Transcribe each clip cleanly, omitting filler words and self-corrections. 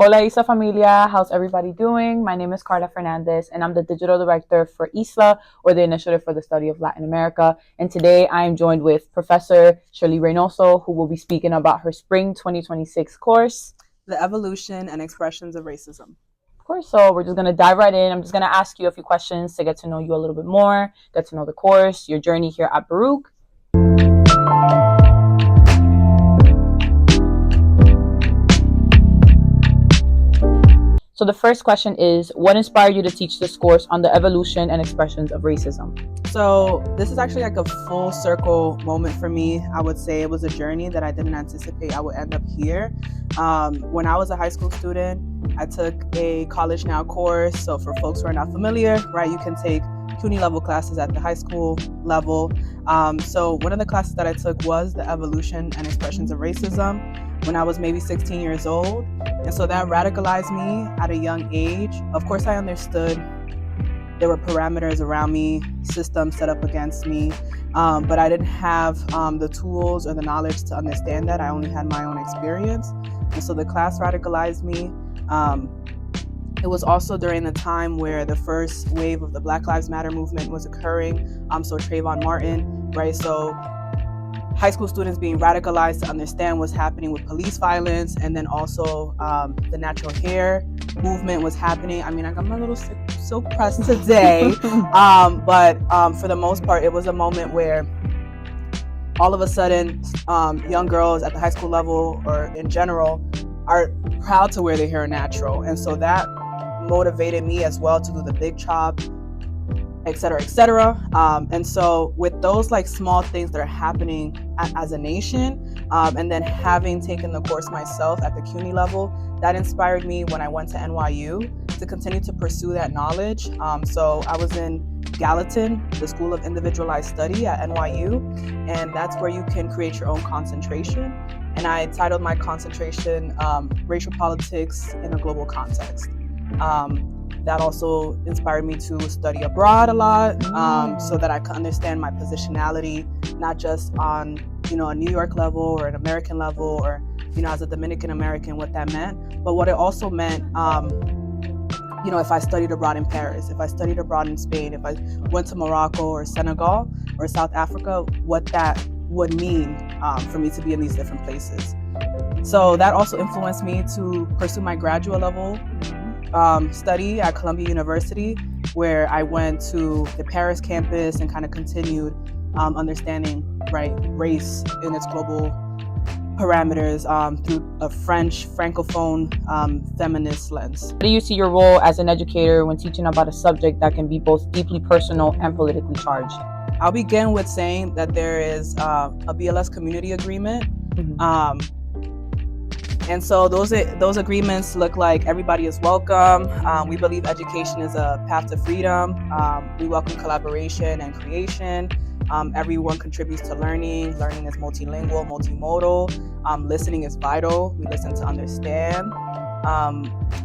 Hola Isa familia, how's everybody doing? My name is Carla Fernandez and I'm the Digital Director for ISLA, or the Initiative for the Study of Latin America. And today I am joined with Professor Shirley Reynozo, who will be speaking about her Spring 2026 course, The Evolution and Expressions of Racism. Of course, so we're just going to dive right in. I'm just going to ask you a few questions to get to know you a little bit more, get to know the course, your journey here at Baruch. So the first question is, what inspired you to teach this course on the evolution and expressions of racism? So this is actually like a full circle moment for me. I would say it was a journey that I didn't anticipate I would end up here. When I was a high school student, I took a College Now course. So for folks who are not familiar, right, you can take CUNY level classes at the high school level. So one of the classes that I took was the Evolution and Expressions of Racism when I was maybe 16 years old. And so that radicalized me at a young age. Of course, I understood there were parameters around me, systems set up against me, but I didn't have the tools or the knowledge to understand that. I only had my own experience. And so the class radicalized me. It was also during the time where the first wave of the Black Lives Matter movement was occurring. So Trayvon Martin, right? So high school students being radicalized to understand what's happening with police violence, and then also the natural hair movement was happening. I mean, I'm a little silk pressed today, but for the most part, it was a moment where all of a sudden, young girls at the high school level or in general are proud to wear their hair natural, and so that motivated me as well to do the big chop, et cetera, et cetera. And so with those like small things that are happening as a nation, and then having taken the course myself at the CUNY level, that inspired me when I went to NYU to continue to pursue that knowledge. So I was in Gallatin, the School of Individualized Study at NYU, and that's where you can create your own concentration. And I titled my concentration, Racial Politics in a Global Context. That also inspired me to study abroad a lot, so that I could understand my positionality, not just on, a New York level or an American level, or, as a Dominican American, what that meant, but what it also meant, if I studied abroad in Paris, if I studied abroad in Spain, if I went to Morocco or Senegal or South Africa, what that would mean for me to be in these different places. So that also influenced me to pursue my graduate level study at Columbia University, where I went to the Paris campus and kind of continued understanding race in its global parameters through a French Francophone feminist lens. How do you see your role as an educator when teaching about a subject that can be both deeply personal and politically charged? I'll begin with saying that there is a BLS community agreement. And so those agreements look like everybody is welcome. We believe education is a path to freedom. We welcome collaboration and creation. Everyone contributes to learning. Learning is multilingual, multimodal. Listening is vital. We listen to understand.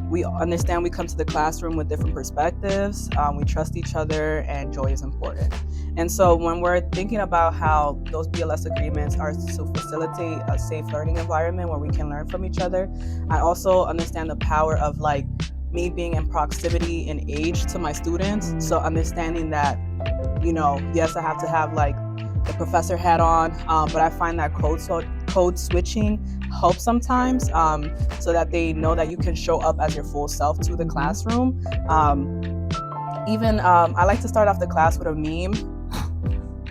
We understand we come to the classroom with different perspectives. We trust each other, and joy is important. And so when we're thinking about how those BLS agreements are to facilitate a safe learning environment where we can learn from each other, I also understand the power of me being in proximity in age to my students. So understanding that, yes, I have to have the professor hat on, but I find that code switching helps sometimes, so that they know that you can show up as your full self to the classroom. I like to start off the class with a meme,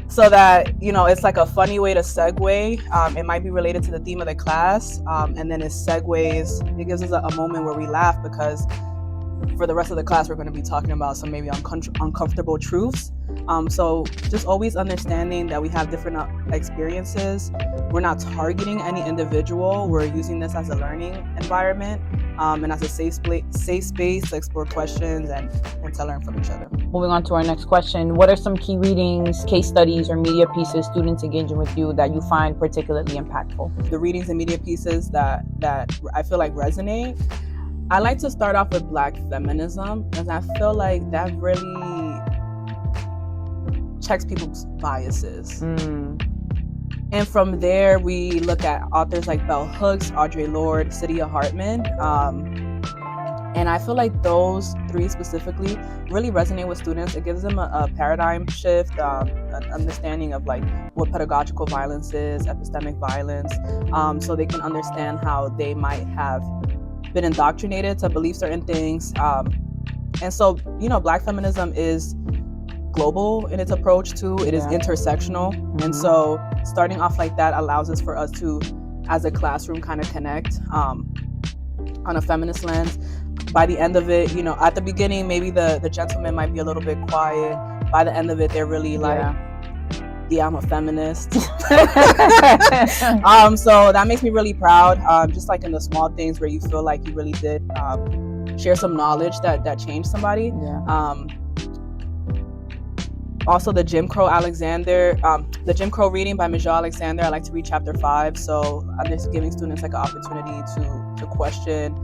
so that, it's like a funny way to segue. It might be related to the theme of the class, and then it segues. It gives us a moment where we laugh, because for the rest of the class, we're going to be talking about some maybe uncomfortable truths. So just always understanding that we have different experiences. We're not targeting any individual. We're using this as a learning environment, and as a safe space to explore questions and to learn from each other. Moving on to our next question, what are some key readings, case studies, or media pieces students engaging with you that you find particularly impactful? The readings and media pieces that I feel like resonate, I like to start off with Black feminism, because I feel like that really checks people's biases. And from there, we look at authors like Bell Hooks, Audre Lorde, Saidiya Hartman. And I feel like those three specifically really resonate with students. It gives them a paradigm shift, an understanding of like what pedagogical violence is, epistemic violence, so they can understand how they might have been indoctrinated to believe certain things. And so, Black feminism is global in its approach too. It is intersectional. And so starting off like that allows us for us to, as a classroom, kind of connect on a feminist lens. By the end of it, at the beginning, maybe the gentleman might be a little bit quiet. By the end of it, they're really like, yeah, I'm a feminist. So that makes me really proud. Just like in the small things where you feel like you really did share some knowledge that changed somebody. Also, the Jim Crow reading by Michelle Alexander. I like to read chapter 5. So I'm just giving students like an opportunity to question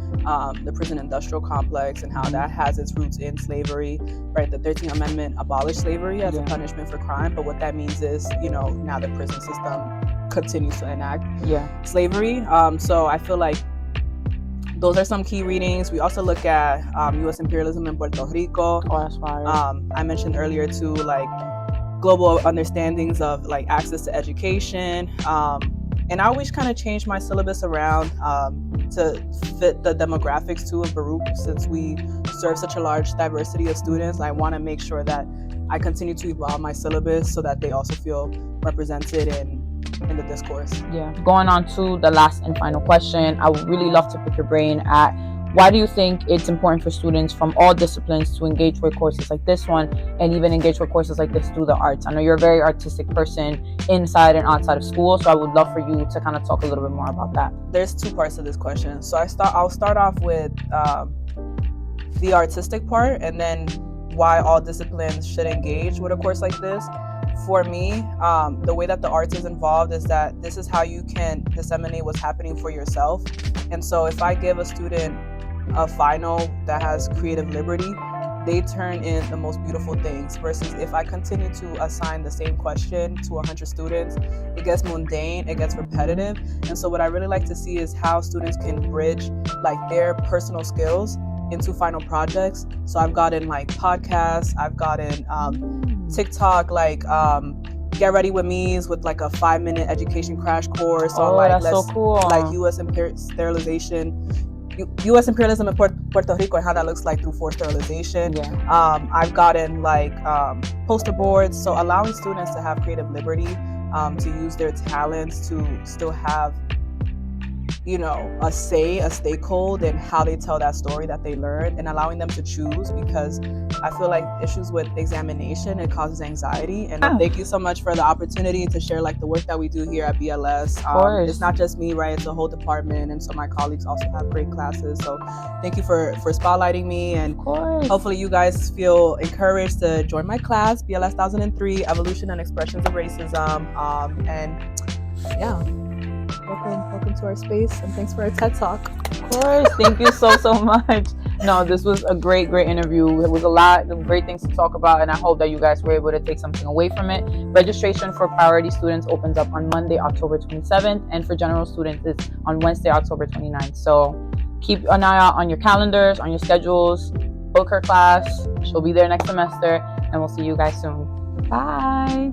the prison industrial complex and how that has its roots in slavery, right? The 13th Amendment abolished slavery as a punishment for crime. But what that means is, now the prison system continues to enact slavery. So I feel like those are some key readings. We also look at U.S. imperialism in Puerto Rico. Oh, that's fire. I mentioned earlier too, like global understandings of like access to education. And I always kind of change my syllabus around to fit the demographics too of Baruch, since we serve such a large diversity of students. I want to make sure that I continue to evolve my syllabus so that they also feel represented in the discourse. Going on to the last and final question, I would really love to pick your brain at why do you think it's important for students from all disciplines to engage with courses like this one and even engage with courses like this through the arts? I know you're a very artistic person inside and outside of school, so I would love for you to kind of talk a little bit more about that. There's two parts to this question. So I'll start off with the artistic part and then why all disciplines should engage with a course like this. For me, the way that the arts is involved is that this is how you can disseminate what's happening for yourself. And so if I give a student a final that has creative liberty, they turn in the most beautiful things, versus if I continue to assign the same question to 100 students, it gets mundane, it gets repetitive. And so what I really like to see is how students can bridge like their personal skills into final projects. So I've gotten like podcasts, I've gotten TikTok, like Get Ready With Me's with like a 5-minute education crash course on like so cool. Like U.S. imperialism in Puerto Rico and how that looks like through forced sterilization. I've gotten like poster boards, so allowing students to have creative liberty, to use their talents to still have a stakehold in how they tell that story that they learned, and allowing them to choose, because I feel like issues with examination, it causes anxiety. And thank you so much for the opportunity to share like the work that we do here at BLS. It's not just me, right? It's a whole department, and so my colleagues also have great classes. So thank you for spotlighting me, and hopefully you guys feel encouraged to join my class, BLS 1003, Evolution and Expressions of Racism. Welcome to our space, and thanks for a TED Talk. Of course, thank you so much. No, this was a great interview. It was a lot of great things to talk about, and I hope that you guys were able to take something away from it. Registration for priority students opens up on Monday, October 27th, and for general students, it's on Wednesday, October 29th. So keep an eye out on your calendars, on your schedules. Book her class. She'll be there next semester, and we'll see you guys soon. Bye.